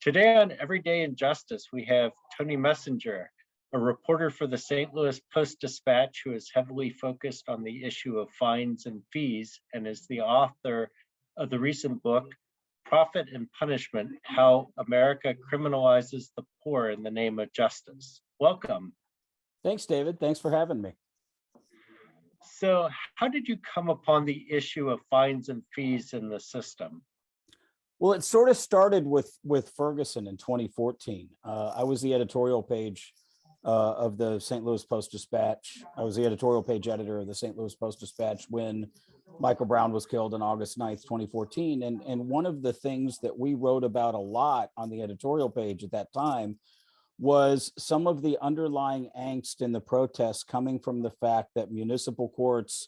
Today on Everyday Injustice, we have Tony Messenger, a reporter for the St. Louis Post-Dispatch who is heavily focused on the issue of fines and fees and is the author of the recent book, Profit and Punishment: How America Criminalizes the Poor in the Name of Justice. Welcome. Thanks, David. Thanks for having me. So how did you come upon the issue of fines and fees in the system? Well, it sort of started with Ferguson in 2014. I was the editorial page of the St. Louis Post-Dispatch. I was the editorial page editor of the St. Louis Post-Dispatch when Michael Brown was killed on August 9th, 2014. And one of the things that we wrote about a lot on the editorial page at that time was some of the underlying angst in the protests coming from the fact that municipal courts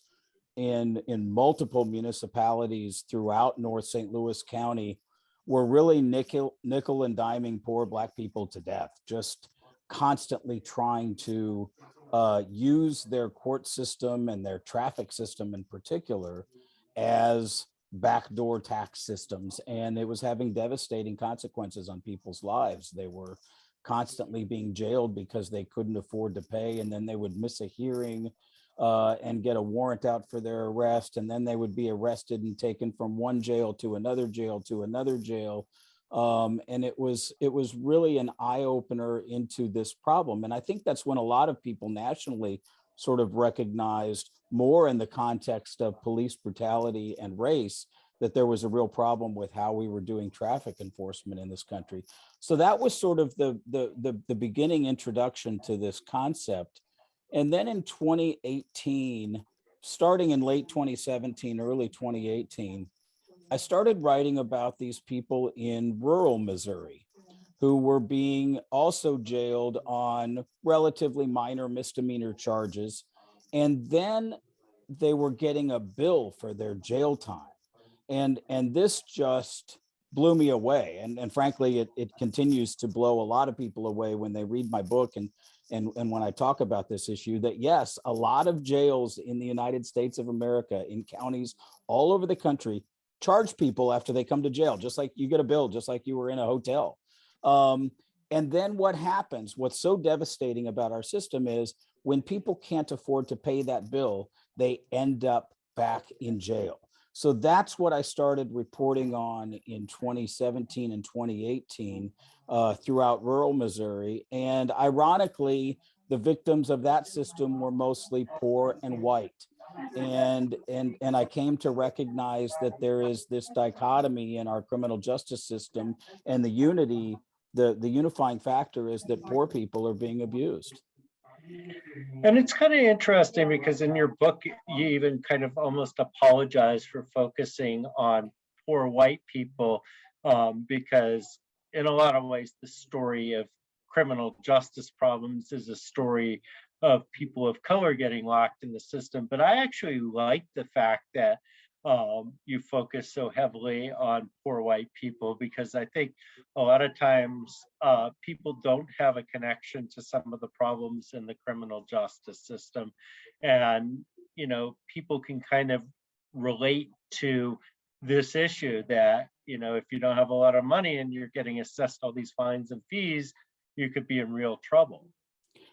in multiple municipalities throughout North St. Louis County were really nickel and diming poor Black people to death, just constantly trying to use their court system and their traffic system in particular as backdoor tax systems. And it was having devastating consequences on people's lives. They were constantly being jailed because they couldn't afford to pay, and then they would miss a hearing and get a warrant out for their arrest, and then they would be arrested and taken from one jail to another jail to another jail. And it was really an eye-opener into this problem. And I think that's when a lot of people nationally sort of recognized, more in the context of police brutality and race, that there was a real problem with how we were doing traffic enforcement in this country. So that was sort of the beginning introduction to this concept. And then in 2018, starting in late 2017, early 2018, I started writing about these people in rural Missouri who were being also jailed on relatively minor misdemeanor charges. And then they were getting a bill for their jail time. And this just blew me away. And frankly, it continues to blow a lot of people away when they read my book and when I talk about this issue, that yes, a lot of jails in the United States of America, in counties all over the country, charge people after they come to jail, just like you get a bill, just like you were in a hotel. And then what happens, what's so devastating about our system is when people can't afford to pay that bill, they end up back in jail. So that's what I started reporting on in 2017 and 2018 throughout rural Missouri. And ironically, the victims of that system were mostly poor and white. And I came to recognize that there is this dichotomy in our criminal justice system, and the unifying factor is that poor people are being abused. And it's kind of interesting because in your book, you even kind of almost apologize for focusing on poor white people because in a lot of ways, the story of criminal justice problems is a story of people of color getting locked in the system. But I actually like the fact that you focus so heavily on poor white people, because I think a lot of times people don't have a connection to some of the problems in the criminal justice system. And, you know, people can kind of relate to this issue that, you know, if you don't have a lot of money and you're getting assessed all these fines and fees, you could be in real trouble.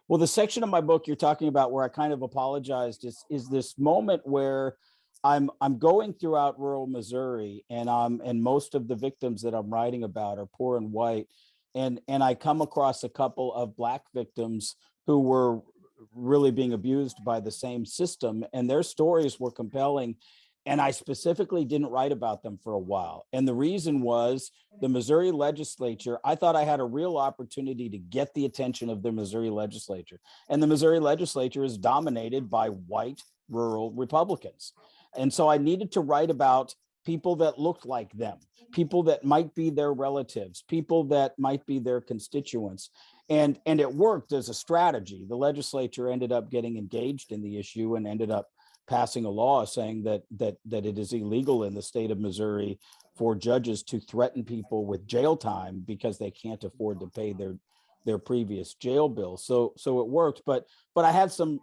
Well, the section of my book you're talking about where I kind of apologized is this moment where I'm going throughout rural Missouri, and most of the victims that I'm writing about are poor and white, and I come across a couple of Black victims who were really being abused by the same system, and their stories were compelling. And I specifically didn't write about them for a while. And the reason was the Missouri legislature, I thought I had a real opportunity to get the attention of the Missouri legislature. And the Missouri legislature is dominated by white rural Republicans. And so I needed to write about people that looked like them, people that might be their relatives, people that might be their constituents. And it worked as a strategy. The legislature ended up getting engaged in the issue and ended up passing a law saying that it is illegal in the state of Missouri for judges to threaten people with jail time because they can't afford to pay their previous jail bill. So it worked, but I had some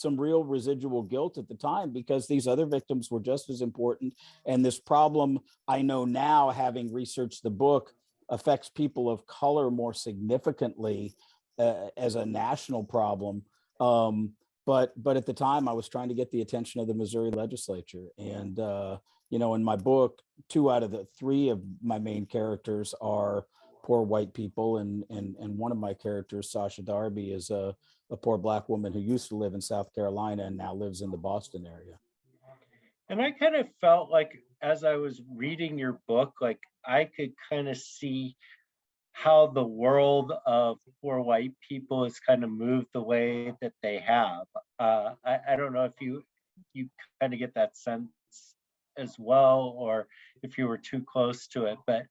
real residual guilt at the time because these other victims were just as important. And this problem, I know now, having researched the book, affects people of color more significantly as a national problem. But at the time, I was trying to get the attention of the Missouri legislature. And, in my book, 2 out of the 3 of my main characters are poor white people. And one of my characters, Sasha Darby, is a poor Black woman who used to live in South Carolina and now lives in the Boston area. And I kind of felt like as I was reading your book, like I could kind of see how the world of poor white people has kind of moved the way that they have. I don't know if you kind of get that sense as well, or if you were too close to it. But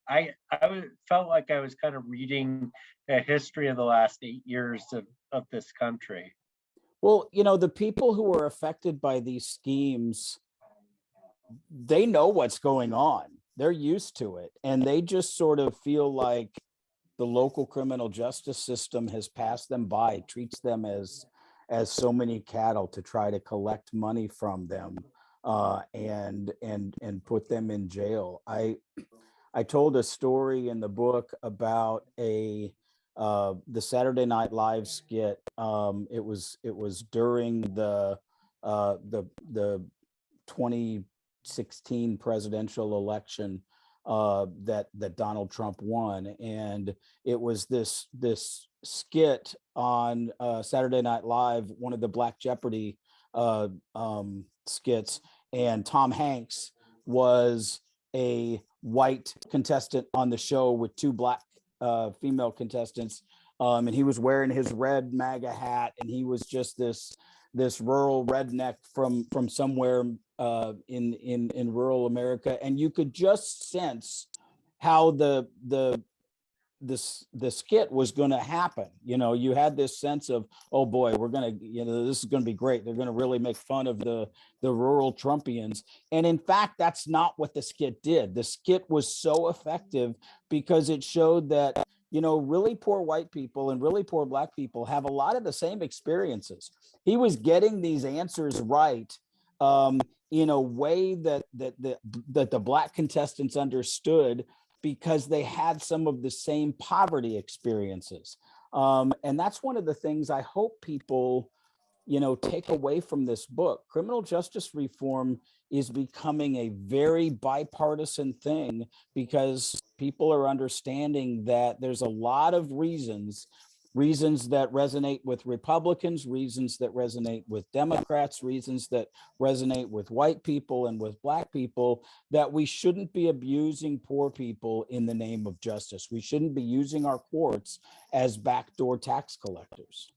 felt like I was kind of reading a history of the last 8 years of this country. Well, the people who are affected by these schemes, they know what's going on. They're used to it. And they just sort of feel like the local criminal justice system has passed them by, treats them as so many cattle to try to collect money from them and put them in jail. I told a story in the book about the Saturday Night Live skit. It was during the 2016 presidential election that Donald Trump won, and it was this skit on Saturday Night Live, one of the Black Jeopardy skits, and Tom Hanks was a white contestant on the show with 2 Black female contestants, and he was wearing his red MAGA hat, and he was just this rural redneck from somewhere in rural America, and you could just sense how the skit was going to happen. You had this sense of, oh boy, we're going to, this is going to be great. They're going to really make fun of the rural Trumpians. And in fact, that's not what the skit did. The skit was so effective because it showed that, really poor white people and really poor Black people have a lot of the same experiences. He was getting these answers right in a way that the Black contestants understood, because they had some of the same poverty experiences. And that's one of the things I hope people, take away from this book. Criminal justice reform is becoming a very bipartisan thing because people are understanding that there's a lot of reasons that resonate with Republicans, reasons that resonate with Democrats, reasons that resonate with white people and with Black people, that we shouldn't be abusing poor people in the name of justice. We shouldn't be using our courts as backdoor tax collectors.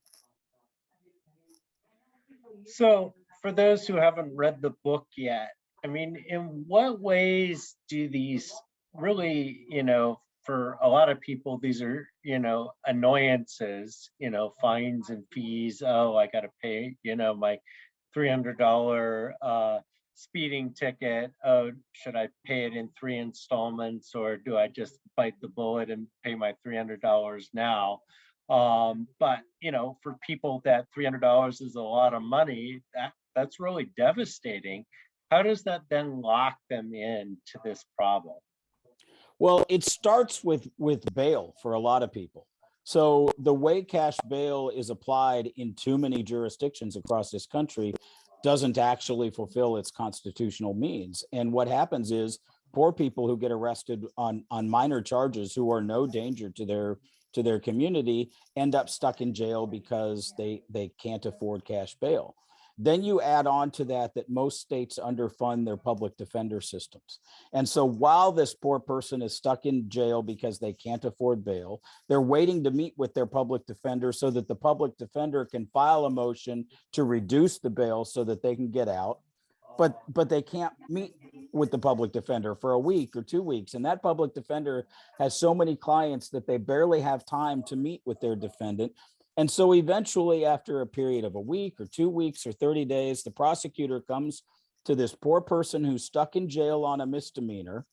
So for those who haven't read the book yet, I mean, in what ways do these really, for a lot of people, these are, annoyances, fines and fees. Oh, I got to pay, my $300 speeding ticket. Oh, should I pay it in 3 installments, or do I just bite the bullet and pay my $300 now? But for people that $300 is a lot of money, that's really devastating. How does that then lock them into this problem? Well, it starts with bail for a lot of people. So the way cash bail is applied in too many jurisdictions across this country doesn't actually fulfill its constitutional means. And what happens is poor people who get arrested on minor charges, who are no danger to their community, end up stuck in jail because they can't afford cash bail. Then you add on to that most states underfund their public defender systems. And so while this poor person is stuck in jail because they can't afford bail, they're waiting to meet with their public defender so that the public defender can file a motion to reduce the bail so that they can get out. But they can't meet with the public defender for a week or 2 weeks. And that public defender has so many clients that they barely have time to meet with their defendant. And so eventually, after a period of a week or 2 weeks or 30 days, the prosecutor comes to this poor person who's stuck in jail on a misdemeanor,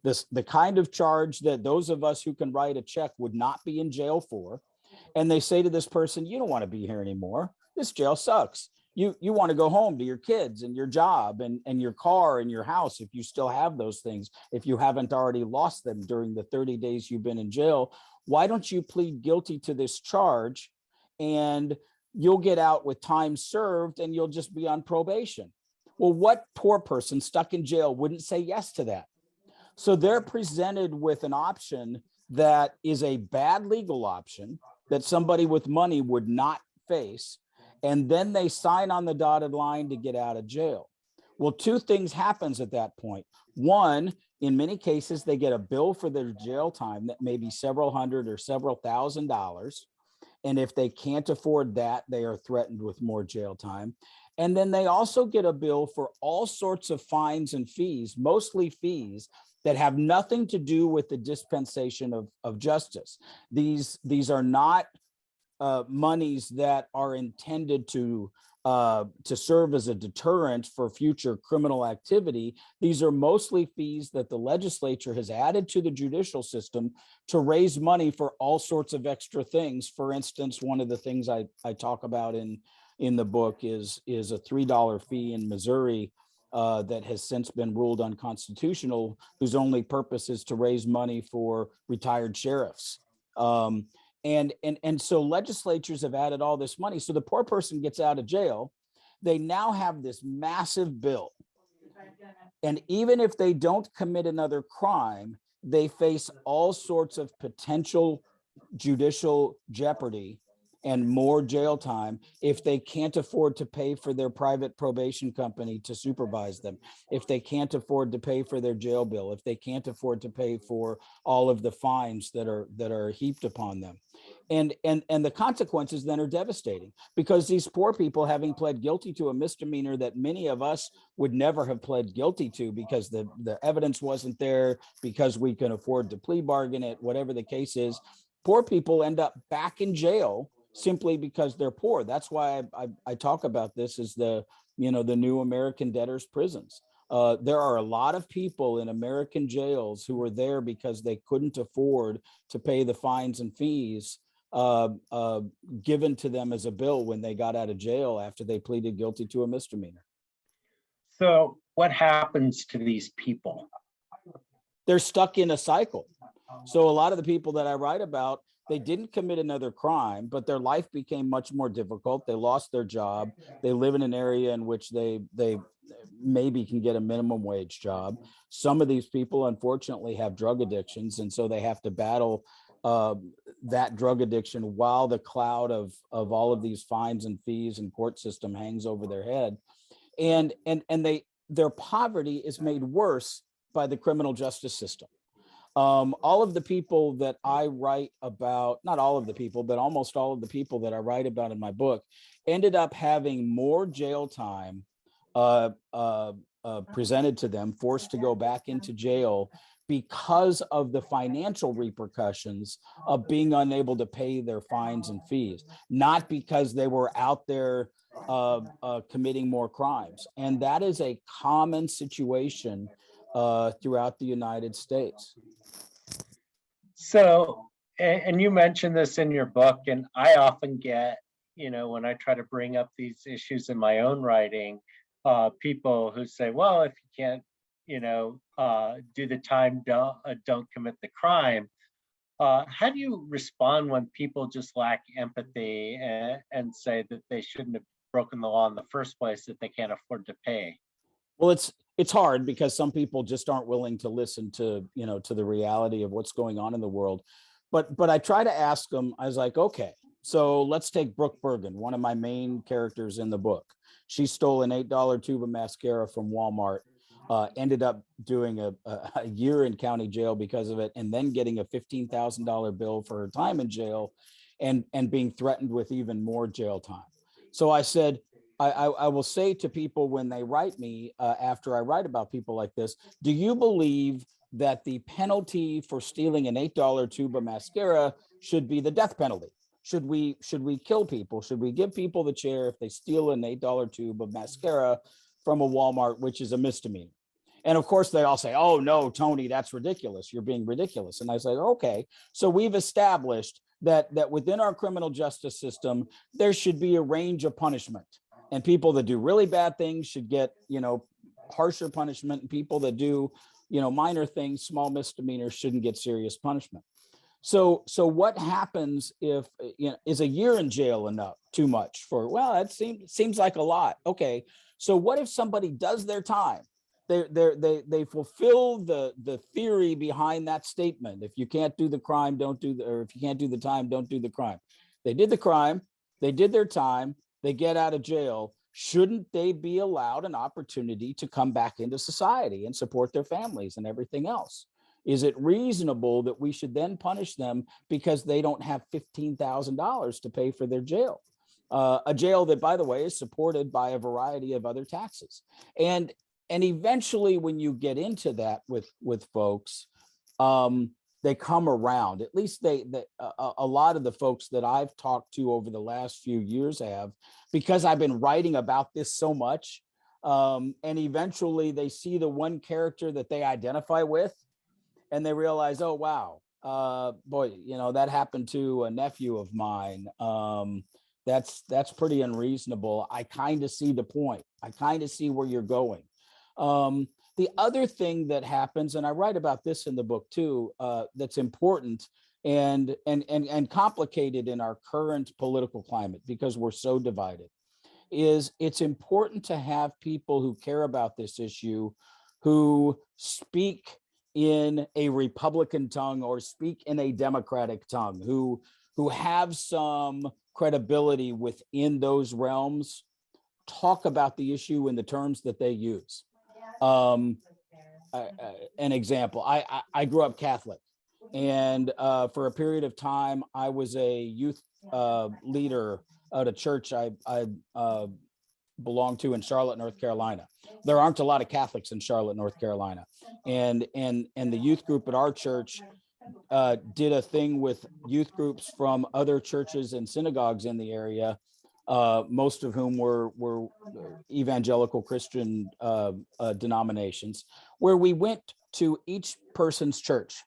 the kind of charge that those of us who can write a check would not be in jail for. And they say to this person, you don't want to be here anymore. This jail sucks. You want to go home to your kids and your job and your car and your house, if you still have those things, if you haven't already lost them during the 30 days you've been in jail. Why don't you plead guilty to this charge, and you'll get out with time served and you'll just be on probation? Well, what poor person stuck in jail wouldn't say yes to that? So they're presented with an option that is a bad legal option that somebody with money would not face. And then they sign on the dotted line to get out of jail. Well, two things happens at that point. One, in many cases, they get a bill for their jail time that may be several hundred or several $1,000s. And if they can't afford that, they are threatened with more jail time. And then they also get a bill for all sorts of fines and fees, mostly fees that have nothing to do with the dispensation of justice. These are not monies that are intended to serve as a deterrent for future criminal activity. These are mostly fees that the legislature has added to the judicial system to raise money for all sorts of extra things. For instance, one of the things I talk about in the book is a $3 fee in Missouri that has since been ruled unconstitutional, whose only purpose is to raise money for retired sheriffs. And so legislatures have added all this money. So the poor person gets out of jail. They now have this massive bill. And even if they don't commit another crime, they face all sorts of potential judicial jeopardy and more jail time if they can't afford to pay for their private probation company to supervise them, if they can't afford to pay for their jail bill, if they can't afford to pay for all of the fines that are heaped upon them. And the consequences then are devastating, because these poor people, having pled guilty to a misdemeanor that many of us would never have pled guilty to because the evidence wasn't there, because we can afford to plea bargain it, whatever the case is, poor people end up back in jail simply because they're poor. That's why I talk about this as the new American debtors' prisons. There are a lot of people in American jails who are there because they couldn't afford to pay the fines and fees given to them as a bill when they got out of jail after they pleaded guilty to a misdemeanor. So what happens to these people? They're stuck in a cycle. So a lot of the people that I write about, they didn't commit another crime, but their life became much more difficult. They lost their job. They live in an area in which they maybe can get a minimum wage job. Some of these people, unfortunately, have drug addictions, and so they have to battle that drug addiction while the cloud of all of these fines and fees and court system hangs over their head. And their poverty is made worse by the criminal justice system. All of the people that I write about, not all of the people, but almost all of the people that I write about in my book ended up having more jail time presented to them, forced to go back into jail because of the financial repercussions of being unable to pay their fines and fees, not because they were out there committing more crimes. And that is a common situation throughout the United States. So, and you mentioned this in your book, and I often get, when I try to bring up these issues in my own writing, people who say, well, if you can't, do the time, don't commit the crime. How do you respond when people just lack empathy and say that they shouldn't have broken the law in the first place if they can't afford to pay? Well, it's hard because some people just aren't willing to listen to, to the reality of what's going on in the world. But I try to ask them, I was like, okay, so let's take Brookebergen, one of my main characters in the book. She stole an $8 tube of mascara from Walmart, ended up doing a year in county jail because of it, and then getting a $15,000 bill for her time in jail and being threatened with even more jail time. So I said, I will say to people when they write me, after I write about people like this, do you believe that the penalty for stealing an $8 tube of mascara should be the death penalty? Should we kill people? Should we give people the chair if they steal an $8 tube of mascara from a Walmart, which is a misdemeanor? And of course, they all say, oh, no, Tony, that's ridiculous. You're being ridiculous. And I say, okay, so we've established that within our criminal justice system, there should be a range of punishment. And people that do really bad things should get, harsher punishment, and people that do, minor things, small misdemeanors, shouldn't get serious punishment. So what happens if, is a year in jail enough, too much for, well, that seems like a lot. Okay. So what if somebody does their time? They fulfill the theory behind that statement. If you can't do the crime, don't do the, or if you can't do the time, don't do the crime. They did the crime, they did their time, they get out of jail. Shouldn't they be allowed an opportunity to come back into society and support their families and everything else? Is it reasonable that we should then punish them because they don't have $15,000 to pay for their jail? A jail that, by the way, is supported by a variety of other taxes. And eventually, when you get into that with folks, they come around. At least a lot of the folks that I've talked to over the last few years have, because I've been writing about this so much. And eventually they see the one character that they identify with, and they realize, oh, wow, boy, that happened to a nephew of mine. That's pretty unreasonable. I kind of see the point. I kind of see where you're going. The other thing that happens, and I write about this in the book too, that's important and complicated in our current political climate because we're so divided, is it's important to have people who care about this issue, who speak in a Republican tongue or speak in a Democratic tongue, who have some credibility within those realms, talk about the issue in the terms that they use. An example, I grew up Catholic, and for a period of time, I was a youth leader at a church I belonged to in Charlotte, North Carolina. There aren't a lot of Catholics in Charlotte, North Carolina, and the youth group at our church did a thing with youth groups from other churches and synagogues in the area, most of whom were evangelical Christian denominations, where we went to each person's church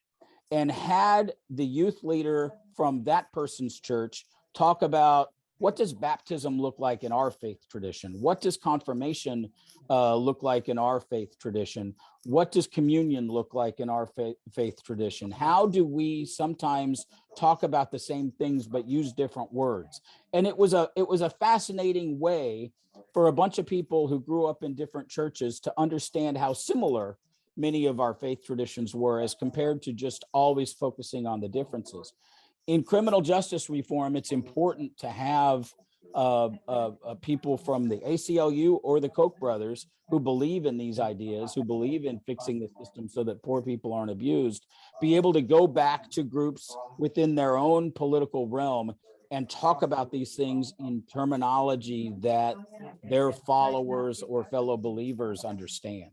and had the youth leader from that person's church talk about, what does baptism look like in our faith tradition? What does confirmation look like in our faith tradition? What does communion look like in our faith tradition? How do we sometimes talk about the same things but use different words? And it was a fascinating way for a bunch of people who grew up in different churches to understand how similar many of our faith traditions were, as compared to just always focusing on the differences. In criminal justice reform, it's important to have people from the ACLU or the Koch brothers who believe in these ideas, who believe in fixing the system so that poor people aren't abused, be able to go back to groups within their own political realm and talk about these things in terminology that their followers or fellow believers understand.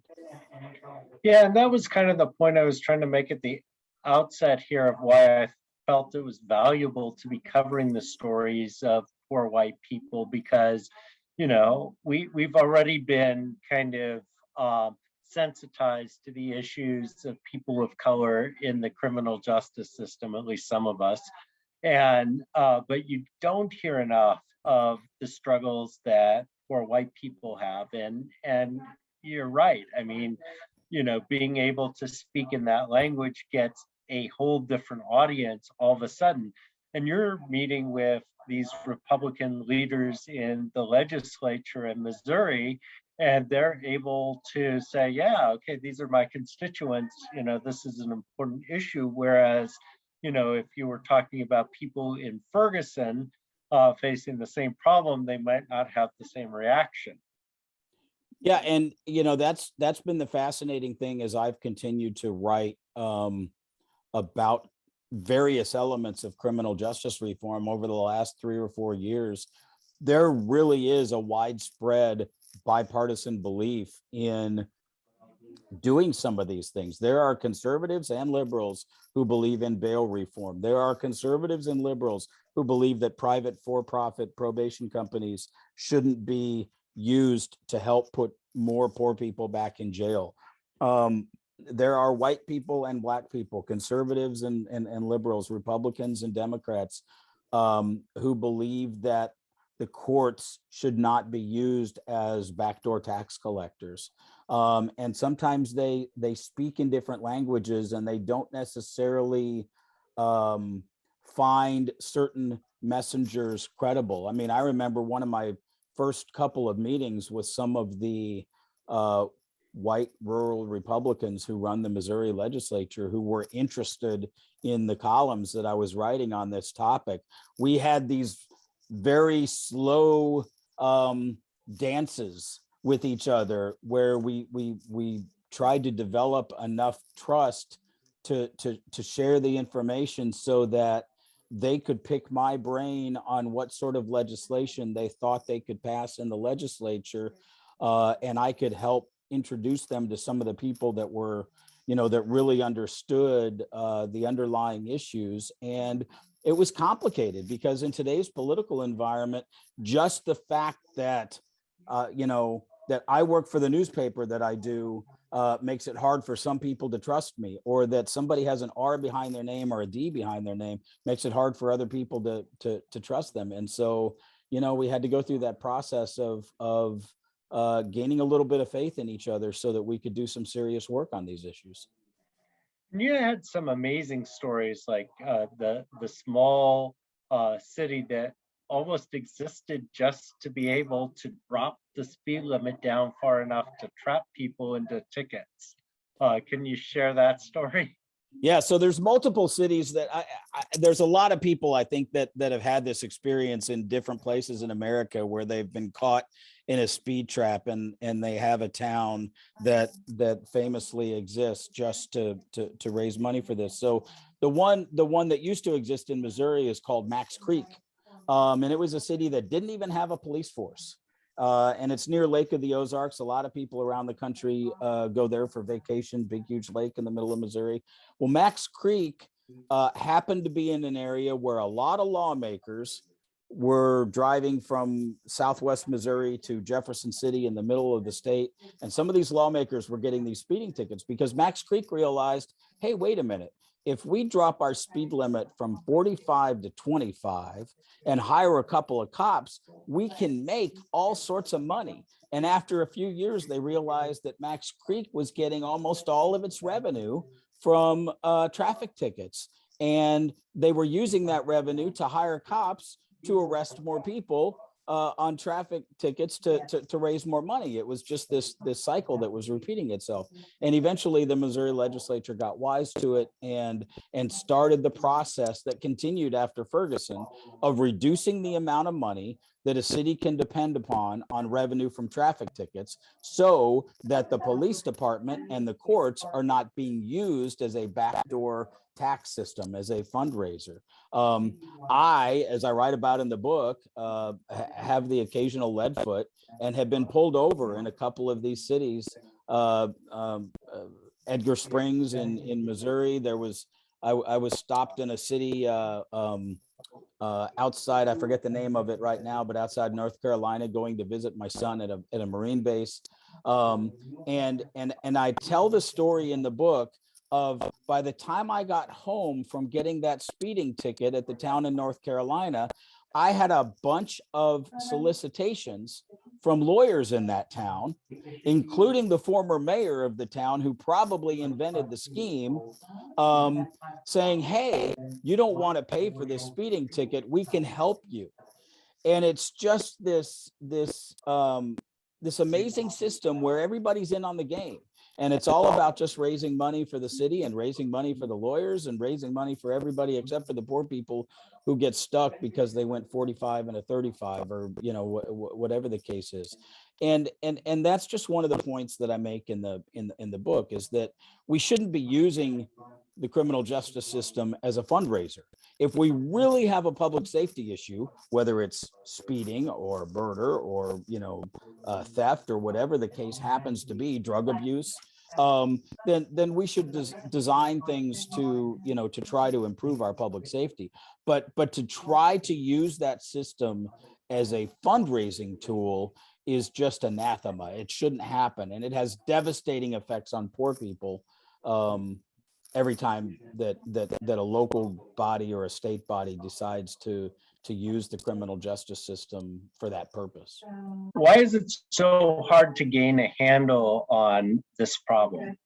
Yeah, and that was kind of the point I was trying to make at the outset here of why I felt it was valuable to be covering the stories of poor white people, because we've already been kind of sensitized to the issues of people of color in the criminal justice system, at least some of us, and but you don't hear enough of the struggles that poor white people have, and you're right. I mean, being able to speak in that language gets a whole different audience all of a sudden. And you're meeting with these Republican leaders in the legislature in Missouri, and they're able to say, yeah, okay, these are my constituents, this is an important issue. Whereas, if you were talking about people in Ferguson facing the same problem, they might not have the same reaction. Yeah, and that's been the fascinating thing as I've continued to write about various elements of criminal justice reform over the last 3 or 4 years. There really is a widespread bipartisan belief in doing some of these things. There are conservatives and liberals who believe in bail reform. There are conservatives and liberals who believe that private for-profit probation companies shouldn't be used to help put more poor people back in jail. There are white people and black people, conservatives and liberals, Republicans and Democrats, who believe that the courts should not be used as backdoor tax collectors. And sometimes they speak in different languages, and they don't necessarily find certain messengers credible. I mean, I remember one of my first couple of meetings with some of the white rural Republicans who run the Missouri legislature, who were interested in the columns that I was writing on this topic. We had these very slow dances with each other, where we tried to develop enough trust to share the information so that they could pick my brain on what sort of legislation they thought they could pass in the legislature, and I could help introduce them to some of the people that were, that really understood the underlying issues. And it was complicated because in today's political environment, just the fact that, that I work for the newspaper that I do makes it hard for some people to trust me, or that somebody has an R behind their name or a D behind their name makes it hard for other people to trust them. And so, we had to go through that process of gaining a little bit of faith in each other so that we could do some serious work on these issues. You had some amazing stories, like the small city that almost existed just to be able to drop the speed limit down far enough to trap people into tickets. Can you share that story? Yeah, so there's multiple cities that there's a lot of people, I think, that have had this experience in different places in America where they've been caught in a speed trap, and they have a town that famously exists just to raise money for this. So the one that used to exist in Missouri is called Max Creek, and it was a city that didn't even have a police force. And it's near Lake of the Ozarks. A lot of people around the country go there for vacation, big, huge lake in the middle of Missouri. Well, Max Creek happened to be in an area where a lot of lawmakers were driving from Southwest Missouri to Jefferson City in the middle of the state. And some of these lawmakers were getting these speeding tickets because Max Creek realized, hey, wait a minute. If we drop our speed limit from 45 to 25 and hire a couple of cops, we can make all sorts of money. And after a few years, they realized that Max Creek was getting almost all of its revenue from traffic tickets. And they were using that revenue to hire cops to arrest more people on traffic tickets to raise more money. It was just this cycle that was repeating itself. And eventually the Missouri legislature got wise to it and started the process that continued after Ferguson of reducing the amount of money that a city can depend upon on revenue from traffic tickets, so that the police department and the courts are not being used as a backdoor tax system, as a fundraiser. I, as I write about in the book, have the occasional lead foot and have been pulled over in a couple of these cities. Edgar Springs in Missouri. I was stopped in a city outside, I forget the name of it right now, but outside North Carolina, going to visit my son at a Marine base. And I tell the story in the book of, by the time I got home from getting that speeding ticket at the town in North Carolina, I had a bunch of solicitations from lawyers in that town, including the former mayor of the town, who probably invented the scheme, saying, hey, you don't want to pay for this speeding ticket, we can help you. And it's just this amazing system where everybody's in on the game. And it's all about just raising money for the city and raising money for the lawyers and raising money for everybody except for the poor people who get stuck because they went 45 and a 35, or whatever the case is. And that's just one of the points that I make in the book, is that we shouldn't be using the criminal justice system as a fundraiser. If we really have a public safety issue, whether it's speeding or murder or theft or whatever the case happens to be, drug abuse, then we should design things to try to improve our public safety. But to try to use that system as a fundraising tool is just anathema. It shouldn't happen, and it has devastating effects on poor people. Every time that a local body or a state body decides to to use the criminal justice system for that purpose. Why is it so hard to gain a handle on this problem?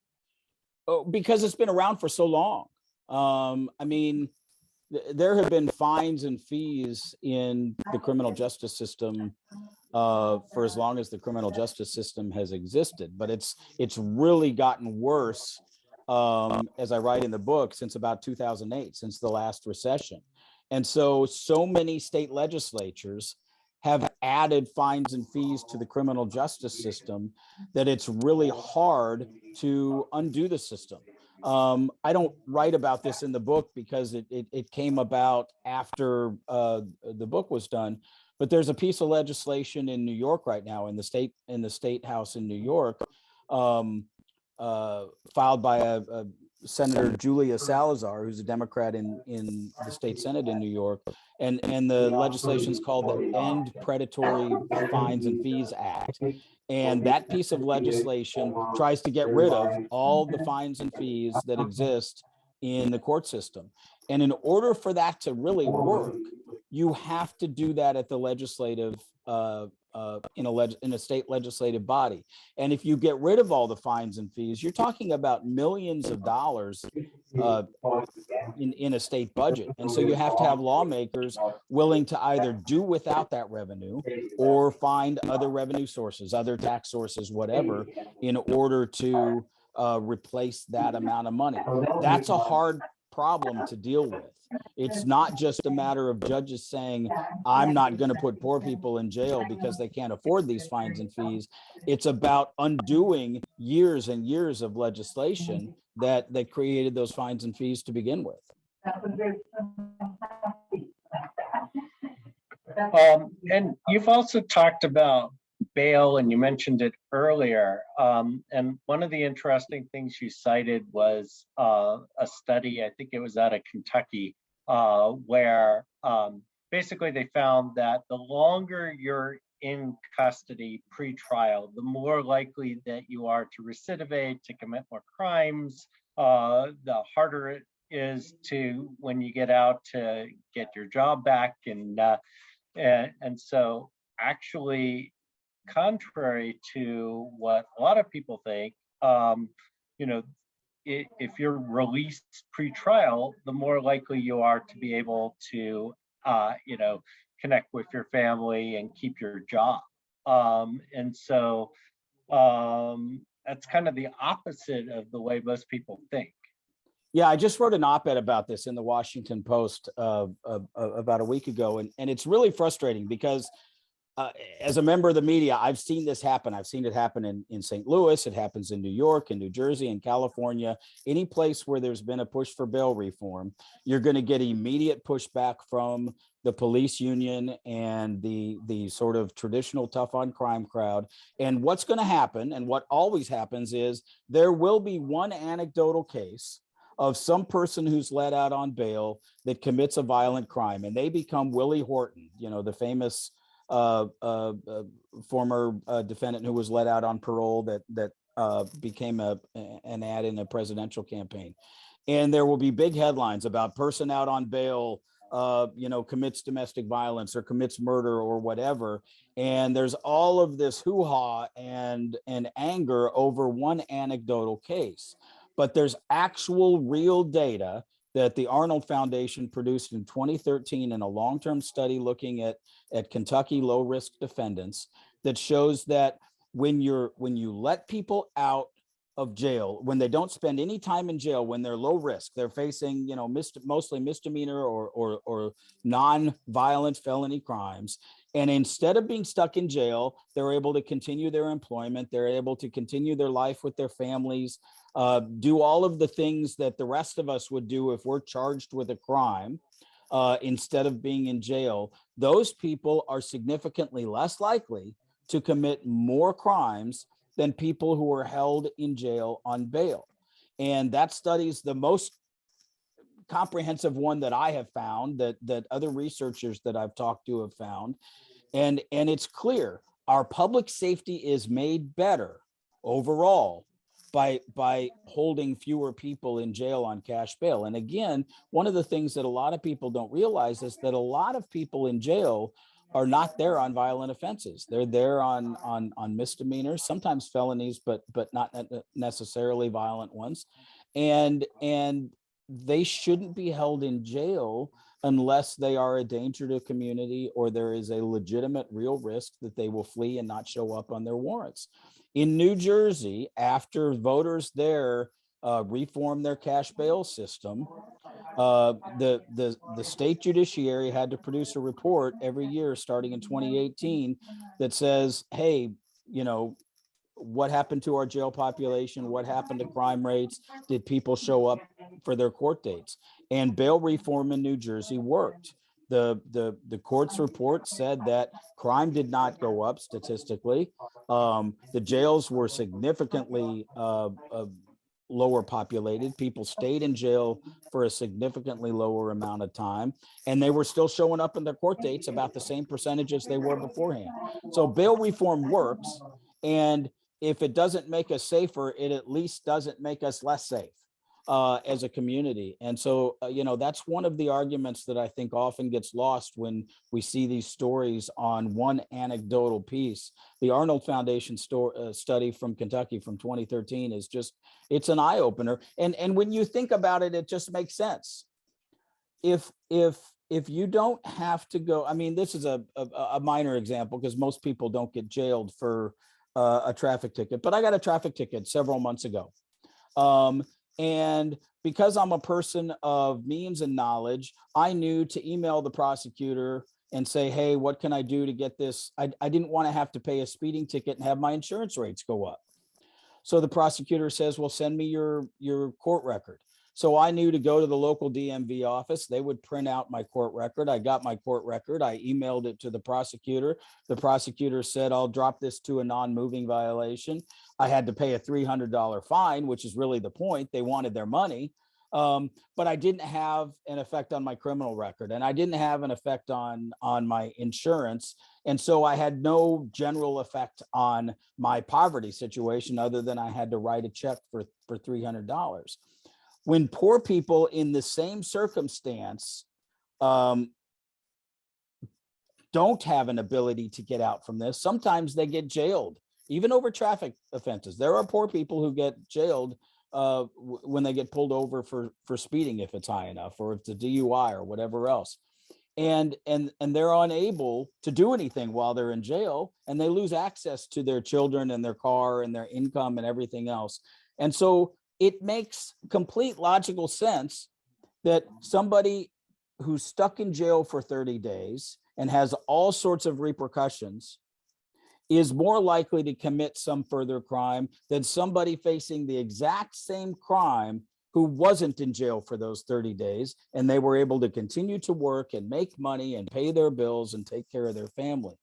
Oh, because it's been around for so long. I mean, there have been fines and fees in the criminal justice system for as long as the criminal justice system has existed, but it's really gotten worse, as I write in the book, since about 2008, since the last recession. And so many state legislatures have added fines and fees to the criminal justice system that it's really hard to undo the system. I don't write about this in the book because it came about after the book was done, but there's a piece of legislation in New York right now in the state house in New York, filed by a Senator Julia Salazar, who's a Democrat in the state Senate in New York, and the legislation is called the End Predatory Fines and Fees Act. And that piece of legislation tries to get rid of all the fines and fees that exist in the court system. And in order for that to really work, you have to do that at the legislative, in a state legislative body. And if you get rid of all the fines and fees, you're talking about millions of dollars in a state budget. And so you have to have lawmakers willing to either do without that revenue or find other revenue sources, other tax sources, whatever, in order to replace that amount of money. That's a hard problem to deal with. It's not just a matter of judges saying, I'm not going to put poor people in jail because they can't afford these fines and fees. It's about undoing years and years of legislation that created those fines and fees to begin with. And you've also talked about bail, and you mentioned it earlier. And one of the interesting things you cited was a study, I think it was out of Kentucky, where basically they found that the longer you're in custody pre-trial, the more likely that you are to recidivate, to commit more crimes, the harder it is to, when you get out, to get your job back. And so actually, contrary to what a lot of people think, if you're released pre-trial, the more likely you are to be able to, connect with your family and keep your job. And so that's kind of the opposite of the way most people think. Yeah, I just wrote an op-ed about this in the Washington Post about a week ago, and it's really frustrating because as a member of the media, I've seen this happen. I've seen it happen in St. Louis. It happens in New York, in New Jersey, in California. Any place where there's been a push for bail reform, you're going to get immediate pushback from the police union and the sort of traditional tough on crime crowd. And what's going to happen, and what always happens, is there will be one anecdotal case of some person who's let out on bail that commits a violent crime, and they become Willie Horton, the famous former defendant who was let out on parole that became an ad in a presidential campaign. And there will be big headlines about person out on bail, commits domestic violence or commits murder or whatever. And there's all of this hoo-ha and anger over one anecdotal case. But there's actual real data that the Arnold Foundation produced in 2013 in a long-term study looking at Kentucky low-risk defendants that shows that when you let people out of jail, when they don't spend any time in jail, when they're low risk, they're facing mostly misdemeanor or non-violent felony crimes, and instead of being stuck in jail, they're able to continue their employment, they're able to continue their life with their families, do all of the things that the rest of us would do if we're charged with a crime, instead of being in jail. Those people are significantly less likely to commit more crimes than people who are held in jail on bail. And that study's the most comprehensive one that I have found, that other researchers that I've talked to have found. And it's clear our public safety is made better overall by holding fewer people in jail on cash bail. And again, one of the things that a lot of people don't realize is that a lot of people in jail are not there on violent offenses. They're there on misdemeanors, sometimes felonies, but not necessarily violent ones. And they shouldn't be held in jail unless they are a danger to the community or there is a legitimate real risk that they will flee and not show up on their warrants. In New Jersey, after voters there reformed their cash bail system, the state judiciary had to produce a report every year starting in 2018 that says, hey, you know, what happened to our jail population? What happened to crime rates? Did people show up for their court dates? And bail reform in New Jersey worked. The court's report said that crime did not go up statistically. The jails were significantly lower populated. People stayed in jail for a significantly lower amount of time, and they were still showing up in their court dates about the same percentages they were beforehand. So bail reform works, and if it doesn't make us safer, it at least doesn't make us less safe as a community. And so, you know, that's one of the arguments that I think often gets lost when we see these stories on one anecdotal piece. The Arnold Foundation study from Kentucky from 2013 is just, it's an eye opener. And when you think about it, it just makes sense. If you don't have to go, I mean, this is a minor example because most people don't get jailed for a traffic ticket, but I got a traffic ticket several months ago. And because I'm a person of means and knowledge, I knew to email the prosecutor and say, hey, what can I do to get this? I didn't want to have to pay a speeding ticket and have my insurance rates go up. So the prosecutor says, well, send me your court record. So I knew to go to the local DMV office. They would print out my court record. I got my court record. I emailed it to the prosecutor. The prosecutor said, I'll drop this to a non-moving violation. I had to pay a $300 fine, which is really the point. They wanted their money. But I didn't have an effect on my criminal record, and I didn't have an effect on my insurance. And so I had no general effect on my poverty situation other than I had to write a check for $300. When poor people in the same circumstance don't have an ability to get out from this, sometimes they get jailed, even over traffic offenses. There are poor people who get jailed when they get pulled over for speeding, if it's high enough, or if it's a DUI or whatever else. And they're unable to do anything while they're in jail, and they lose access to their children and their car and their income and everything else. And so it makes complete logical sense that somebody who's stuck in jail for 30 days and has all sorts of repercussions is more likely to commit some further crime than somebody facing the exact same crime who wasn't in jail for those 30 days, and they were able to continue to work and make money and pay their bills and take care of their family.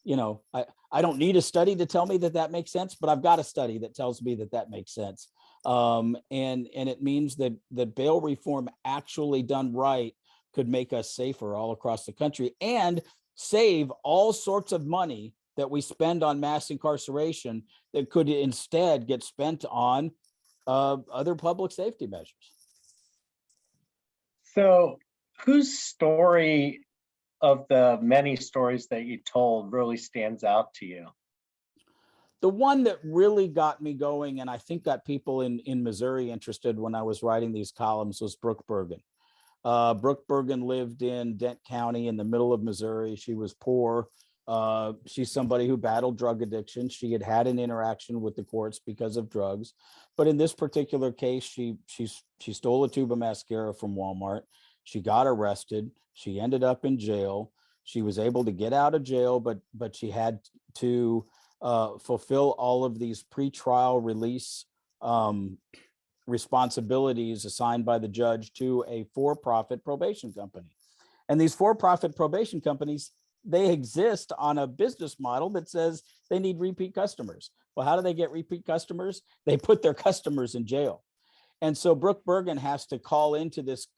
You know, I don't need a study to tell me that makes sense, but I've got a study that tells me that makes sense. And it means that bail reform actually done right could make us safer all across the country and save all sorts of money that we spend on mass incarceration that could instead get spent on other public safety measures. So whose story of the many stories that you told really stands out to you? The one that really got me going, and I think got people in Missouri interested when I was writing these columns, was Brookebergen. Brookebergen lived in Dent County in the middle of Missouri. She was poor. She's somebody who battled drug addiction. She had had an interaction with the courts because of drugs. But in this particular case, she stole a tube of mascara from Walmart. She got arrested. She ended up in jail. She was able to get out of jail, but she had to fulfill all of these pretrial release responsibilities assigned by the judge to a for-profit probation company. And these for-profit probation companies, they exist on a business model that says they need repeat customers. Well, how do they get repeat customers? They put their customers in jail. And so Brookebergen has to call into this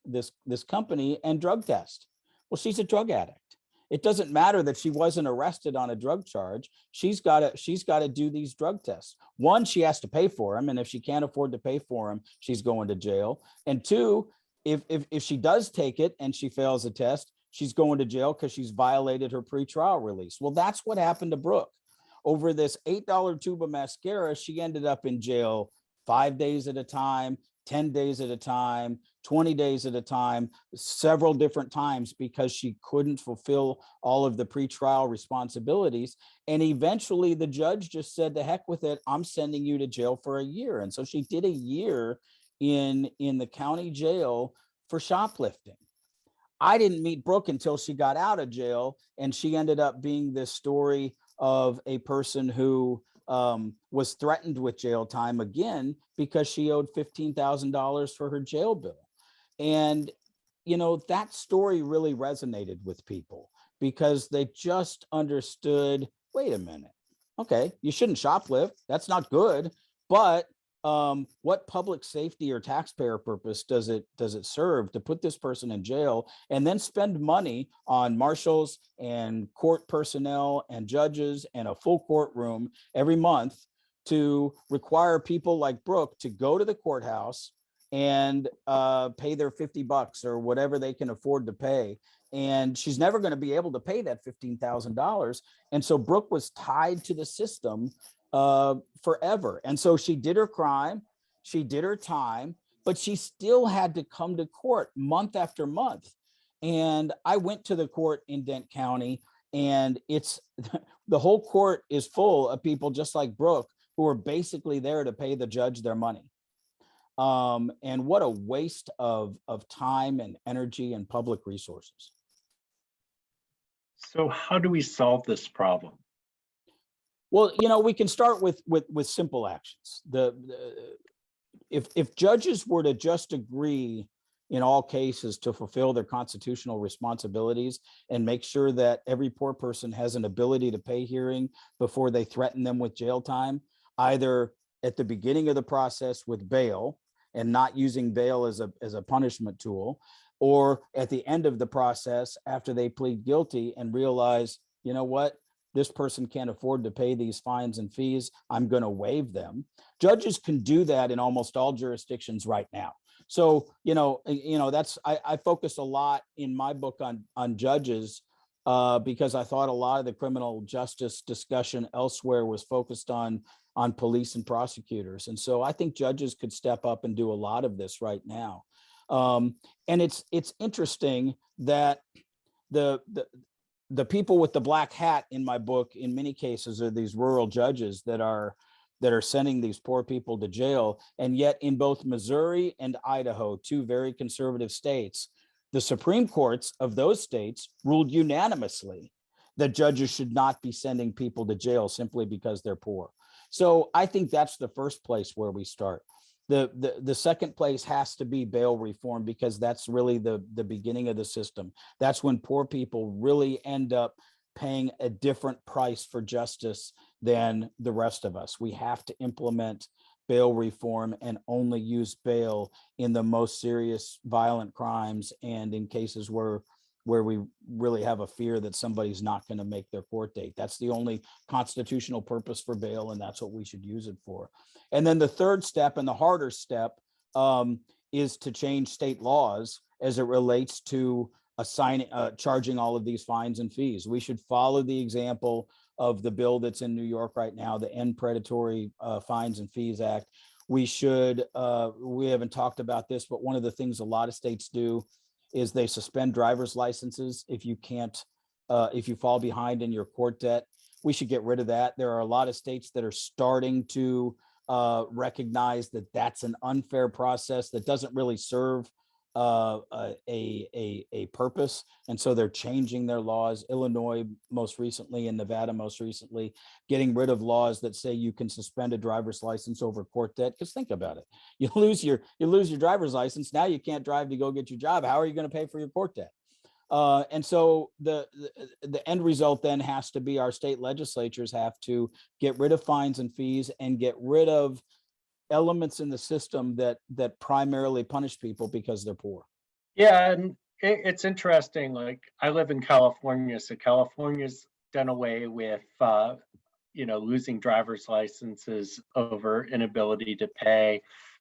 company and drug test. Well, she's a drug addict. It doesn't matter that she wasn't arrested on a drug charge. She's got to do these drug tests. One, she has to pay for them, and if she can't afford to pay for them, she's going to jail. And two, if she does take it and she fails a test, she's going to jail because she's violated her pretrial release. Well, that's what happened to Brooke. Over this $8 tube of mascara, she ended up in jail 5 days at a time, 10 days at a time, 20 days at a time, several different times, because she couldn't fulfill all of the pretrial responsibilities. And eventually the judge just said, the heck with it, I'm sending you to jail for a year. And so she did a year in the county jail for shoplifting. I didn't meet Brooke until she got out of jail, and she ended up being this story of a person who was threatened with jail time again because she owed $15,000 for her jail bill. And, you know, that story really resonated with people because they just understood, wait a minute, okay, you shouldn't shoplift. That's not good. But what public safety or taxpayer purpose does it serve to put this person in jail and then spend money on marshals and court personnel and judges and a full courtroom every month to require people like Brooke to go to the courthouse and pay their $50 or whatever they can afford to pay? And she's never going to be able to pay that $15,000. And so Brooke was tied to the system forever. And so she did her crime, she did her time, but she still had to come to court month after month. And I went to the court in Dent County, and it's the whole court is full of people just like Brooke who are basically there to pay the judge their money. And what a waste of time and energy and public resources. So how do we solve this problem? Well, you know, we can start with simple actions. If judges were to just agree in all cases to fulfill their constitutional responsibilities and make sure that every poor person has an ability to pay hearing before they threaten them with jail time, either at the beginning of the process with bail and not using bail as a punishment tool, or at the end of the process after they plead guilty and realize, you know what, this person can't afford to pay these fines and fees, I'm going to waive them. Judges can do that in almost all jurisdictions right now. So, that's, I focused a lot in my book on judges because I thought a lot of the criminal justice discussion elsewhere was focused on police and prosecutors. And so I think judges could step up and do a lot of this right now. And it's interesting that the people with the black hat in my book, in many cases, are these rural judges that are sending these poor people to jail. And yet in both Missouri and Idaho, two very conservative states, the Supreme Courts of those states ruled unanimously that judges should not be sending people to jail simply because they're poor. So I think that's the first place where we start. The second place has to be bail reform, because that's really the beginning of the system. That's when poor people really end up paying a different price for justice than the rest of us. We have to implement bail reform and only use bail in the most serious violent crimes and in cases where we really have a fear that somebody's not going to make their court date. That's the only constitutional purpose for bail, and that's what we should use it for. And then the third step, and the harder step, is to change state laws as it relates to charging all of these fines and fees. We should follow the example of the bill that's in New York right now, the End Predatory Fines and Fees Act. We haven't talked about this, but one of the things a lot of states do is they suspend driver's licenses if you fall behind in your court debt. We should get rid of that. There are a lot of states that are starting to recognize that that's an unfair process that doesn't really serve a purpose, and so they're changing their laws. Illinois most recently and Nevada most recently, getting rid of laws that say you can suspend a driver's license over court debt. Because think about it, you lose your driver's license, now you can't drive to go get your job. How are you going to pay for your court debt? And so the end result then has to be our state legislatures have to get rid of fines and fees and get rid of elements in the system that primarily punish people because they're poor. Yeah, and It's interesting, like, I live in California, so California's done away with, losing driver's licenses over inability to pay.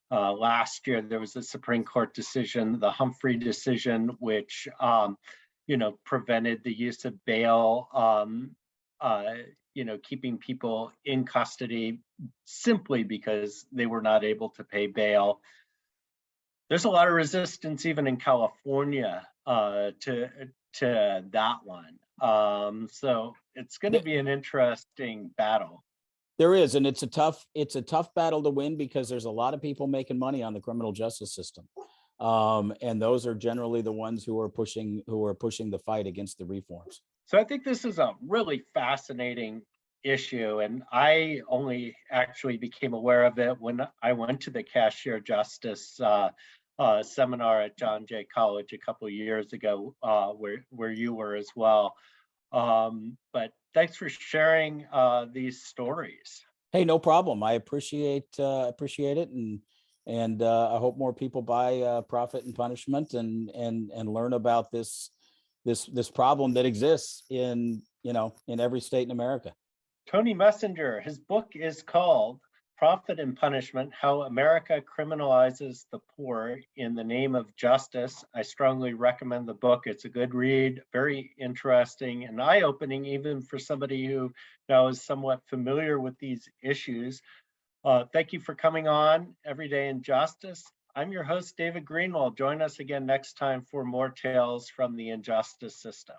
Last year, there was a Supreme Court decision, the Humphrey decision, which, prevented the use of bail, keeping people in custody simply because they were not able to pay bail. There's a lot of resistance even in California to that one. So it's going to be an interesting battle. There is, and it's a tough battle to win because there's a lot of people making money on the criminal justice system. And those are generally the ones who are pushing the fight against the reforms. So I think this is a really fascinating issue, and I only actually became aware of it when I went to the cashier justice seminar at John Jay College a couple of years ago, where you were as well. But thanks for sharing these stories. Hey, no problem. I appreciate it, and I hope more people buy Profit and Punishment and learn about this problem that exists in every state in America. Tony Messenger, his book is called Profit and Punishment: How America Criminalizes the Poor in the Name of Justice. I strongly recommend the book. It's a good read, very interesting and eye-opening, even for somebody who now is somewhat familiar with these issues. Thank you for coming on Everyday Injustice. I'm your host, David Greenwald. Join us again next time for more tales from the injustice system.